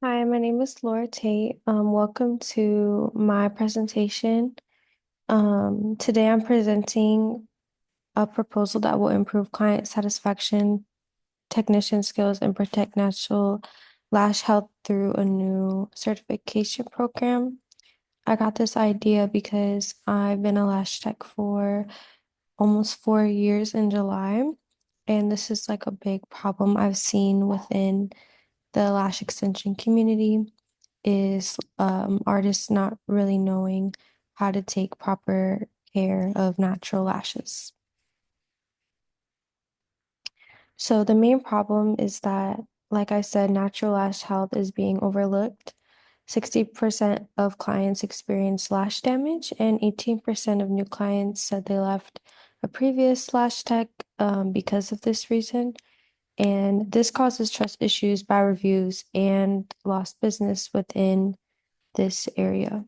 Hi, my name is Laura Tate. Welcome to my presentation. Today I'm presenting a proposal that will improve client satisfaction, technician skills, and protect natural lash health through a new certification program. I got this idea because I've been a lash tech for almost 4 years in July, and this is like a big problem I've seen within the lash extension community is artists not really knowing how to take proper care of natural lashes. So the main problem is that, like I said, natural lash health is being overlooked. 60% of clients experience lash damage, and 18% of new clients said they left a previous lash tech because of this reason. And this causes trust issues, bad reviews, and lost business within this area.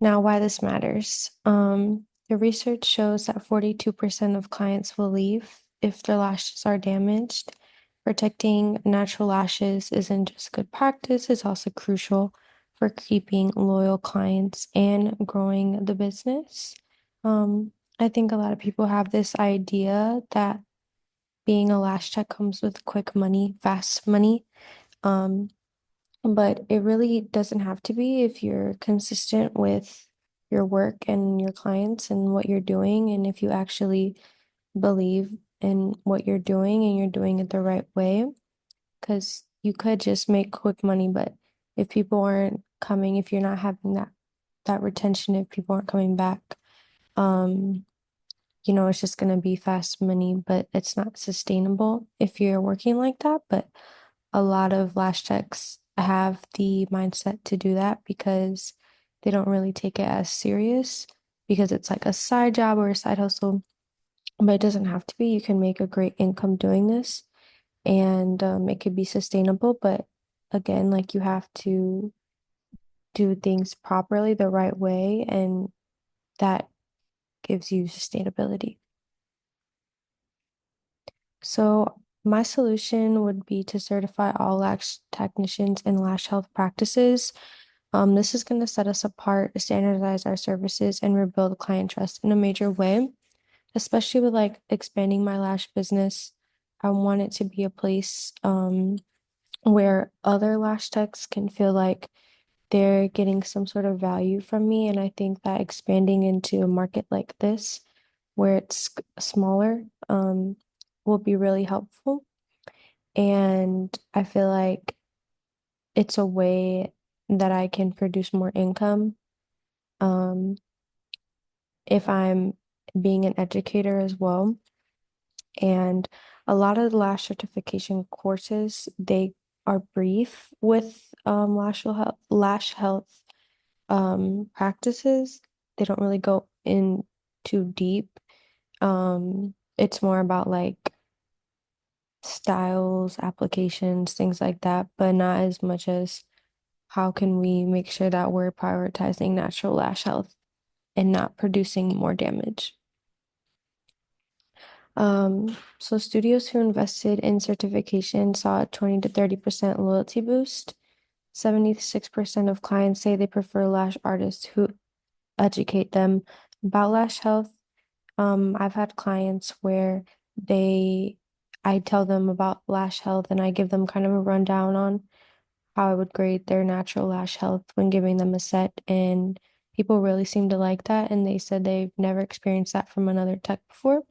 Now, why this matters. The research shows that 42% of clients will leave if their lashes are damaged. Protecting natural lashes isn't just good practice, it's also crucial for keeping loyal clients and growing the business. I think a lot of people have this idea that being a lash tech comes with quick money, fast money. Um, but it really doesn't have to be if you're consistent with your work and your clients and what you're doing. And if you actually believe in what you're doing and you're doing it the right way, because you could just make quick money, but if people aren't coming, if you're not having that retention, if people aren't coming back, um, it's just gonna be fast money, but it's not sustainable if you're working like that. But a lot of lash techs have the mindset to do that because they don't really take it as serious because it's like a side job or a side hustle, but it doesn't have to be. You can make a great income doing this and it could be sustainable, but again, like you have to do things properly the right way, and that gives you sustainability. So my solution would be to certify all lash technicians in lash health practices. This is going to set us apart, standardize our services, and rebuild client trust in a major way, especially with like expanding my lash business. I want it to be a place where other lash techs can feel like they're getting some sort of value from me. And I think that expanding into a market like this, where it's smaller, will be really helpful. And I feel like it's a way that I can produce more income. Um, if I'm being an educator as well. And a lot of the lash certification courses, they are brief with lash health practices. They don't really go in too deep. It's more about like styles, applications, things like that, but not as much as how can we make sure that we're prioritizing natural lash health and not producing more damage. So studios who invested in certification saw a 20 to 30% loyalty boost. 76% of clients say they prefer lash artists who educate them about lash health. I've had clients where I tell them about lash health and I give them kind of a rundown on how I would grade their natural lash health when giving them a set, and people really seem to like that, and they said they've never experienced that from another tech before.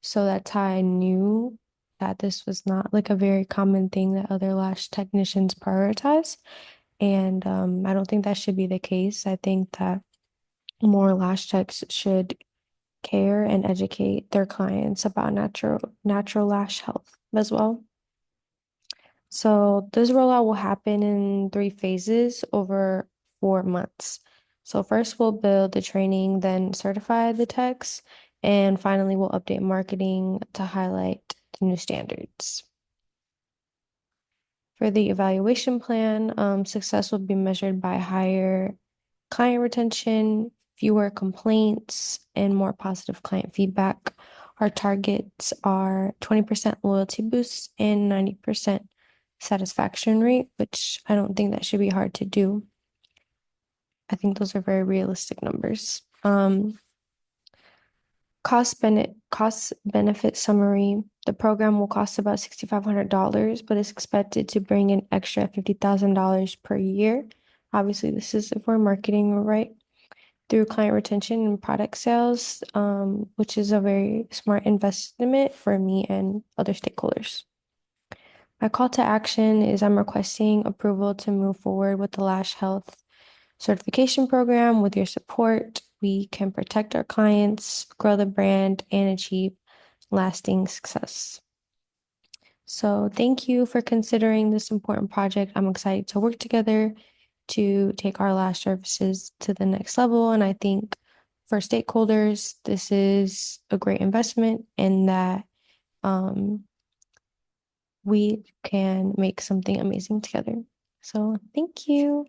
So that's how I knew that this was not like a very common thing that other lash technicians prioritize. And I don't think that should be the case. I think that more lash techs should care and educate their clients about natural lash health as well. So this rollout will happen in 3 phases over 4 months. So first we'll build the training, then certify the techs, and finally we'll update marketing to highlight the new standards. For the evaluation plan, success will be measured by higher client retention, fewer complaints, and more positive client feedback. Our targets are 20% loyalty boosts and 90% satisfaction rate, which I don't think that should be hard to do. I think those are very realistic numbers. Cost benefit summary. The program will cost about $6,500, but is expected to bring in extra $50,000 per year. Obviously, this is if we're marketing right through client retention and product sales, which is a very smart investment for me and other stakeholders. My call to action is I'm requesting approval to move forward with the Lash Health certification program. With your support, we can protect our clients, grow the brand, and achieve lasting success. So thank you for considering this important project. I'm excited to work together to take our lash services to the next level. And I think for stakeholders, this is a great investment and that we can make something amazing together. So thank you.